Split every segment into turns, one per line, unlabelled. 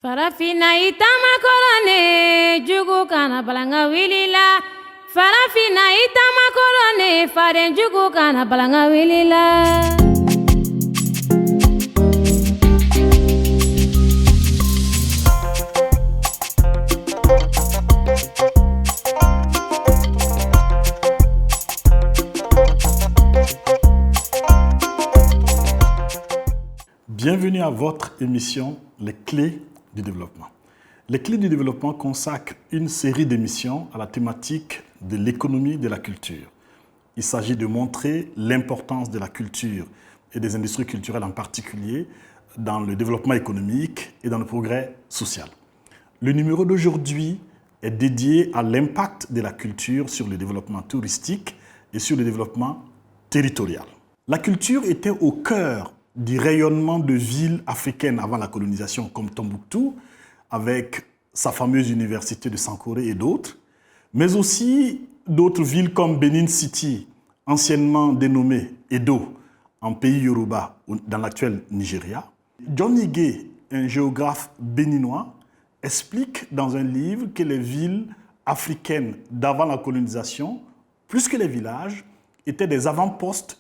Farafina itama korone jugu kana balanga wilila. Farafina itama korone faren jugu kana balanga wilila.
Bienvenue à votre émission Les Clés du développement. Les Clés du développement consacrent une série d'émissions à la thématique de l'économie de la culture. Il s'agit de montrer l'importance de la culture et des industries culturelles en particulier dans le développement économique et dans le progrès social. Le numéro d'aujourd'hui est dédié à l'impact de la culture sur le développement touristique et sur le développement territorial. La culture était au cœur du rayonnement de villes africaines avant la colonisation comme Tombouctou, avec sa fameuse université de Sankoré et d'autres, mais aussi d'autres villes comme Benin City, anciennement dénommée Edo, en pays Yoruba, dans l'actuel Nigeria. John Ige, un géographe béninois, explique dans un livre que les villes africaines d'avant la colonisation, plus que les villages, étaient des avant-postes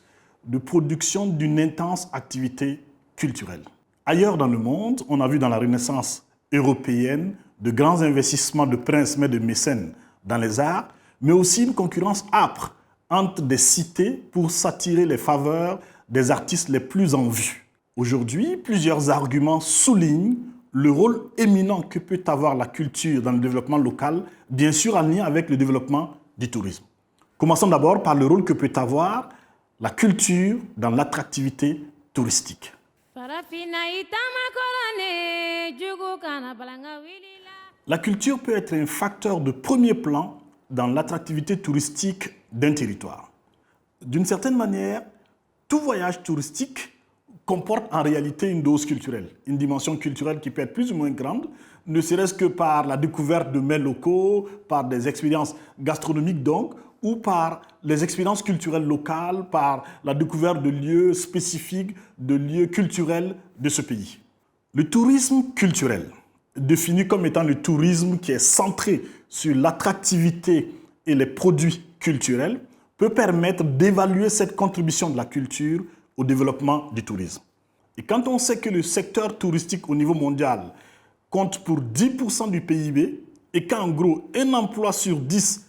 de production d'une intense activité culturelle. Ailleurs dans le monde, on a vu dans la Renaissance européenne de grands investissements de princes mais de mécènes dans les arts, mais aussi une concurrence âpre entre des cités pour s'attirer les faveurs des artistes les plus en vue. Aujourd'hui, plusieurs arguments soulignent le rôle éminent que peut avoir la culture dans le développement local, bien sûr en lien avec le développement du tourisme. Commençons d'abord par le rôle que peut avoir la culture dans l'attractivité touristique. La culture peut être un facteur de premier plan dans l'attractivité touristique d'un territoire. D'une certaine manière, tout voyage touristique comporte en réalité une dose culturelle, une dimension culturelle qui peut être plus ou moins grande, ne serait-ce que par la découverte de mets locaux, par des expériences gastronomiques donc, ou par les expériences culturelles locales, par la découverte de lieux spécifiques, de lieux culturels de ce pays. Le tourisme culturel, défini comme étant le tourisme qui est centré sur l'attractivité et les produits culturels, peut permettre d'évaluer cette contribution de la culture au développement du tourisme. Et quand on sait que le secteur touristique au niveau mondial compte pour 10% du PIB et qu'en gros, un emploi sur 10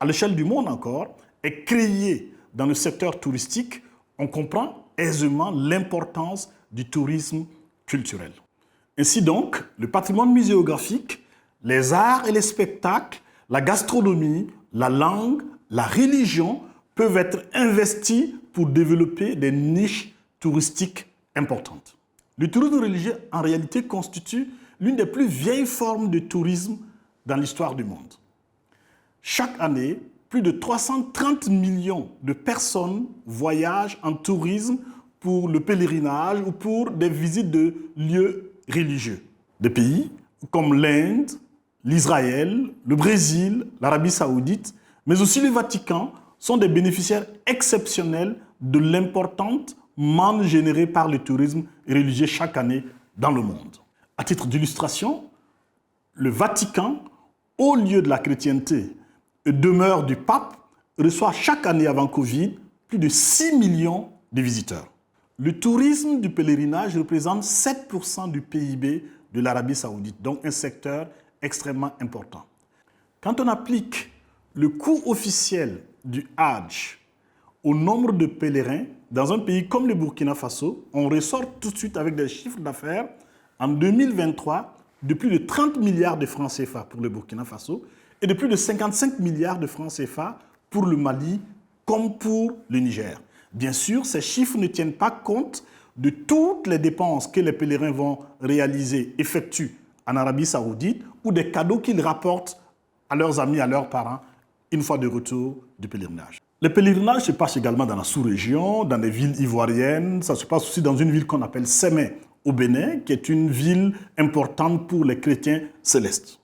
à l'échelle du monde encore, est créé dans le secteur touristique, on comprend aisément l'importance du tourisme culturel. Ainsi donc, le patrimoine muséographique, les arts et les spectacles, la gastronomie, la langue, la religion peuvent être investis pour développer des niches touristiques importantes. Le tourisme religieux, en réalité, constitue l'une des plus vieilles formes de tourisme dans l'histoire du monde. Chaque année, plus de 330 millions de personnes voyagent en tourisme pour le pèlerinage ou pour des visites de lieux religieux. Des pays comme l'Inde, l'Israël, le Brésil, l'Arabie Saoudite, mais aussi le Vatican sont des bénéficiaires exceptionnels de l'importante manne générée par le tourisme religieux chaque année dans le monde. À titre d'illustration, le Vatican, haut lieu de la chrétienté et demeure du pape, reçoit chaque année avant Covid plus de 6 millions de visiteurs. Le tourisme du pèlerinage représente 7% du PIB de l'Arabie Saoudite, donc un secteur extrêmement important. Quand on applique le coût officiel du Hajj au nombre de pèlerins dans un pays comme le Burkina Faso, on ressort tout de suite avec des chiffres d'affaires en 2023 de plus de 30 milliards de francs CFA pour le Burkina Faso et de plus de 55 milliards de francs CFA pour le Mali comme pour le Niger. Bien sûr, ces chiffres ne tiennent pas compte de toutes les dépenses que les pèlerins vont réaliser, effectuent en Arabie Saoudite ou des cadeaux qu'ils rapportent à leurs amis, à leurs parents, une fois de retour du pèlerinage. Les pèlerinages se passent également dans la sous-région, dans des villes ivoiriennes. Ça se passe aussi dans une ville qu'on appelle Sémé au Bénin, qui est une ville importante pour les chrétiens célestes.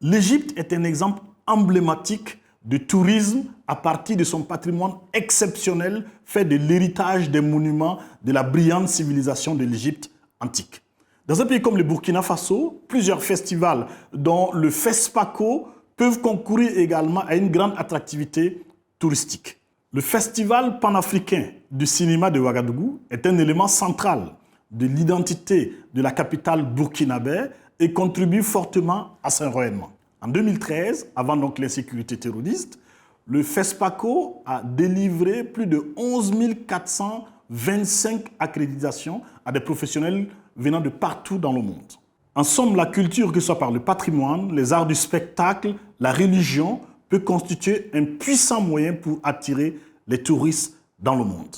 L'Égypte est un exemple emblématique de tourisme à partir de son patrimoine exceptionnel fait de l'héritage des monuments de la brillante civilisation de l'Égypte antique. Dans un pays comme le Burkina Faso, plusieurs festivals, dont le FESPACO, peuvent concourir également à une grande attractivité touristique. Le Festival panafricain du cinéma de Ouagadougou est un élément central de l'identité de la capitale burkinabé et contribue fortement à son rayonnement. En 2013, avant donc l'insécurité terroriste, le FESPACO a délivré plus de 11 425 accréditations à des professionnels venant de partout dans le monde. En somme, la culture, que ce soit par le patrimoine, les arts du spectacle, la religion, peut constituer un puissant moyen pour attirer les touristes dans le monde.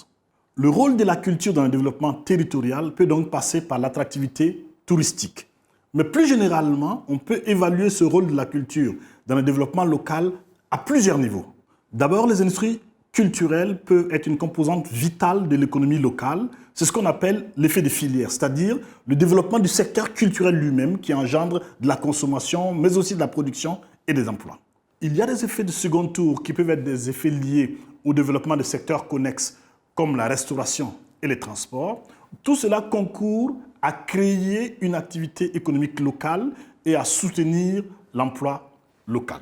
Le rôle de la culture dans le développement territorial peut donc passer par l'attractivité touristique. Mais plus généralement, on peut évaluer ce rôle de la culture dans le développement local à plusieurs niveaux. D'abord, les industries culturelles peuvent être une composante vitale de l'économie locale. C'est ce qu'on appelle l'effet de filière, c'est-à-dire le développement du secteur culturel lui-même qui engendre de la consommation, mais aussi de la production et des emplois. Il y a des effets de second tour qui peuvent être des effets liés au développement de secteurs connexes comme la restauration et les transports. Tout cela concourt à créer une activité économique locale et à soutenir l'emploi local.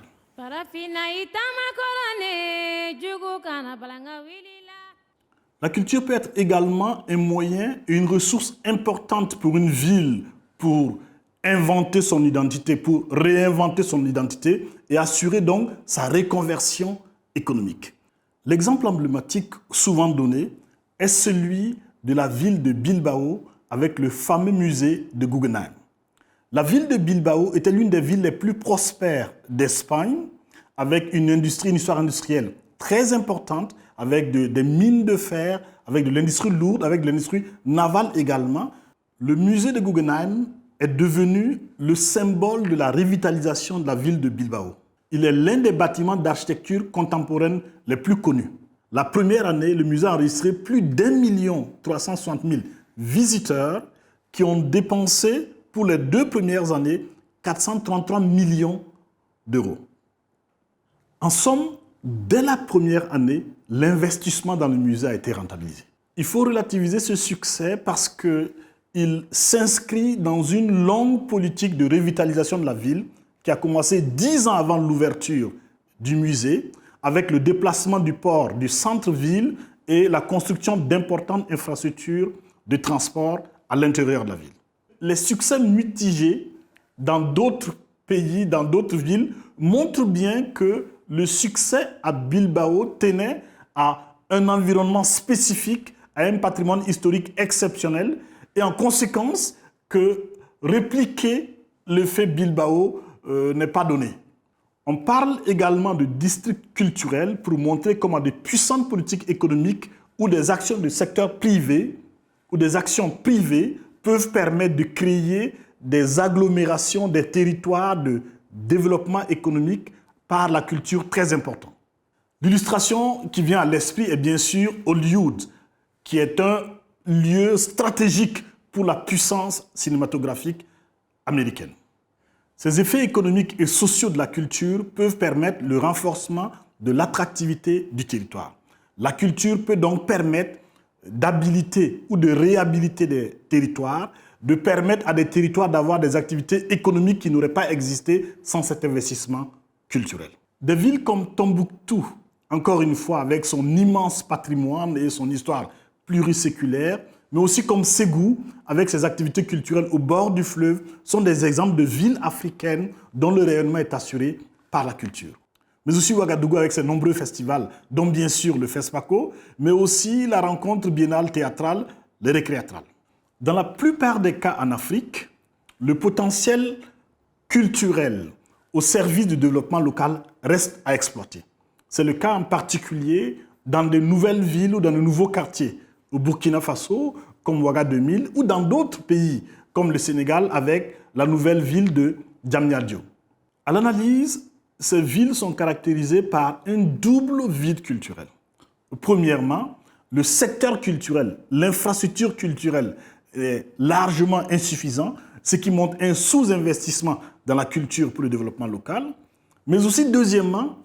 La culture peut être également un moyen et une ressource importante pour une ville pour inventer son identité, pour réinventer son identité et assurer donc sa reconversion économique. L'exemple emblématique souvent donné est celui de la ville de Bilbao avec le fameux musée de Guggenheim. La ville de Bilbao était l'une des villes les plus prospères d'Espagne, avec une histoire industrielle très importante, avec des mines de fer, avec de l'industrie lourde, avec de l'industrie navale également. Le musée de Guggenheim est devenu le symbole de la revitalisation de la ville de Bilbao. Il est l'un des bâtiments d'architecture contemporaine les plus connus. La première année, le musée a enregistré plus d'1 360 000 visiteurs qui ont dépensé pour les 2 premières années 433 millions d'euros. En somme, dès la première année, l'investissement dans le musée a été rentabilisé. Il faut relativiser ce succès parce qu'il s'inscrit dans une longue politique de revitalisation de la ville qui a commencé 10 ans avant l'ouverture du musée, avec le déplacement du port du centre-ville et la construction d'importantes infrastructures de transport à l'intérieur de la ville. Les succès mitigés dans d'autres pays, dans d'autres villes, montrent bien que le succès à Bilbao tenait à un environnement spécifique, à un patrimoine historique exceptionnel et en conséquence que répliquer l'effet Bilbao n'est pas donné. On parle également de district culturel pour montrer comment des puissantes politiques économiques ou des actions du secteur privé ou des actions privées peuvent permettre de créer des agglomérations, des territoires de développement économique par la culture très importante. L'illustration qui vient à l'esprit est bien sûr Hollywood, qui est un lieu stratégique pour la puissance cinématographique américaine. Ces effets économiques et sociaux de la culture peuvent permettre le renforcement de l'attractivité du territoire. La culture peut donc permettre d'habiliter ou de réhabiliter des territoires, de permettre à des territoires d'avoir des activités économiques qui n'auraient pas existé sans cet investissement culturel. Des villes comme Tombouctou, encore une fois avec son immense patrimoine et son histoire pluriséculaire, mais aussi comme Ségou, avec ses activités culturelles au bord du fleuve, sont des exemples de villes africaines dont le rayonnement est assuré par la culture. Mais aussi Ouagadougou avec ses nombreux festivals, dont bien sûr le FESPACO, mais aussi la rencontre biennale théâtrale, les récréatrales. Dans la plupart des cas en Afrique, le potentiel culturel au service du développement local reste à exploiter. C'est le cas en particulier dans de nouvelles villes ou dans de nouveaux quartiers, au Burkina Faso, comme Ouaga 2000, ou dans d'autres pays, comme le Sénégal, avec la nouvelle ville de Diamniadio. À l'analyse, ces villes sont caractérisées par un double vide culturel. Premièrement, le secteur culturel, l'infrastructure culturelle est largement insuffisant, ce qui montre un sous-investissement dans la culture pour le développement local. Mais aussi, deuxièmement,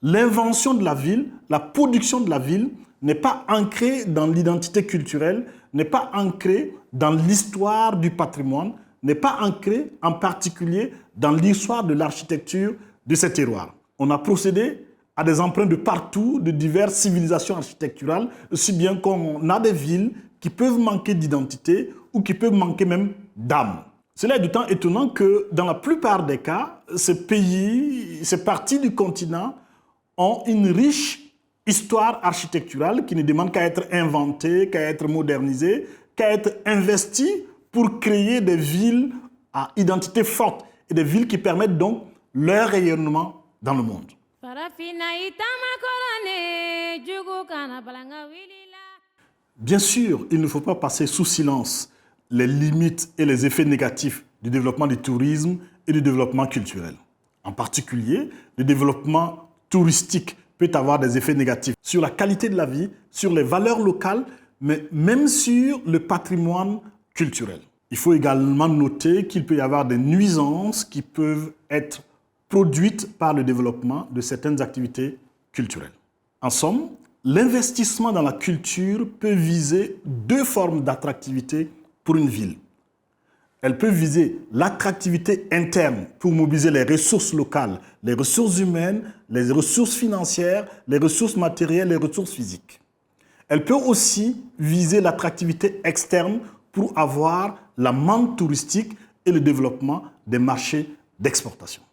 l'invention de la ville, la production de la ville n'est pas ancrée dans l'identité culturelle, n'est pas ancrée dans l'histoire du patrimoine, n'est pas ancrée en particulier dans l'histoire de l'architecture de ces terroirs. On a procédé à des emprunts de partout, de diverses civilisations architecturales, aussi bien qu'on a des villes qui peuvent manquer d'identité ou qui peuvent manquer même d'âme. Cela est d'autant étonnant que dans la plupart des cas, ces pays, ces parties du continent ont une riche histoire architecturale qui ne demande qu'à être inventée, qu'à être modernisée, qu'à être investie pour créer des villes à identité forte et des villes qui permettent donc leur rayonnement dans le monde. Bien sûr, il ne faut pas passer sous silence les limites et les effets négatifs du développement du tourisme et du développement culturel. En particulier, le développement touristique peut avoir des effets négatifs sur la qualité de la vie, sur les valeurs locales, mais même sur le patrimoine culturel. Il faut également noter qu'il peut y avoir des nuisances qui peuvent être produites par le développement de certaines activités culturelles. En somme, l'investissement dans la culture peut viser deux formes d'attractivité pour une ville. Elle peut viser l'attractivité interne pour mobiliser les ressources locales, les ressources humaines, les ressources financières, les ressources matérielles, les ressources physiques. Elle peut aussi viser l'attractivité externe pour avoir la manne touristique et le développement des marchés d'exportation.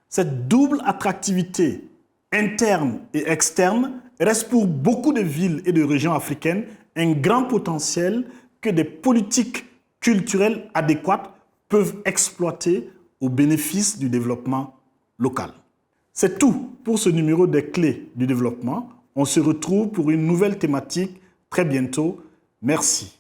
Cette double attractivité interne et externe reste pour beaucoup de villes et de régions africaines un grand potentiel que des politiques culturelles adéquates peuvent exploiter au bénéfice du développement local. C'est tout pour ce numéro des clés du développement. On se retrouve pour une nouvelle thématique très bientôt. Merci.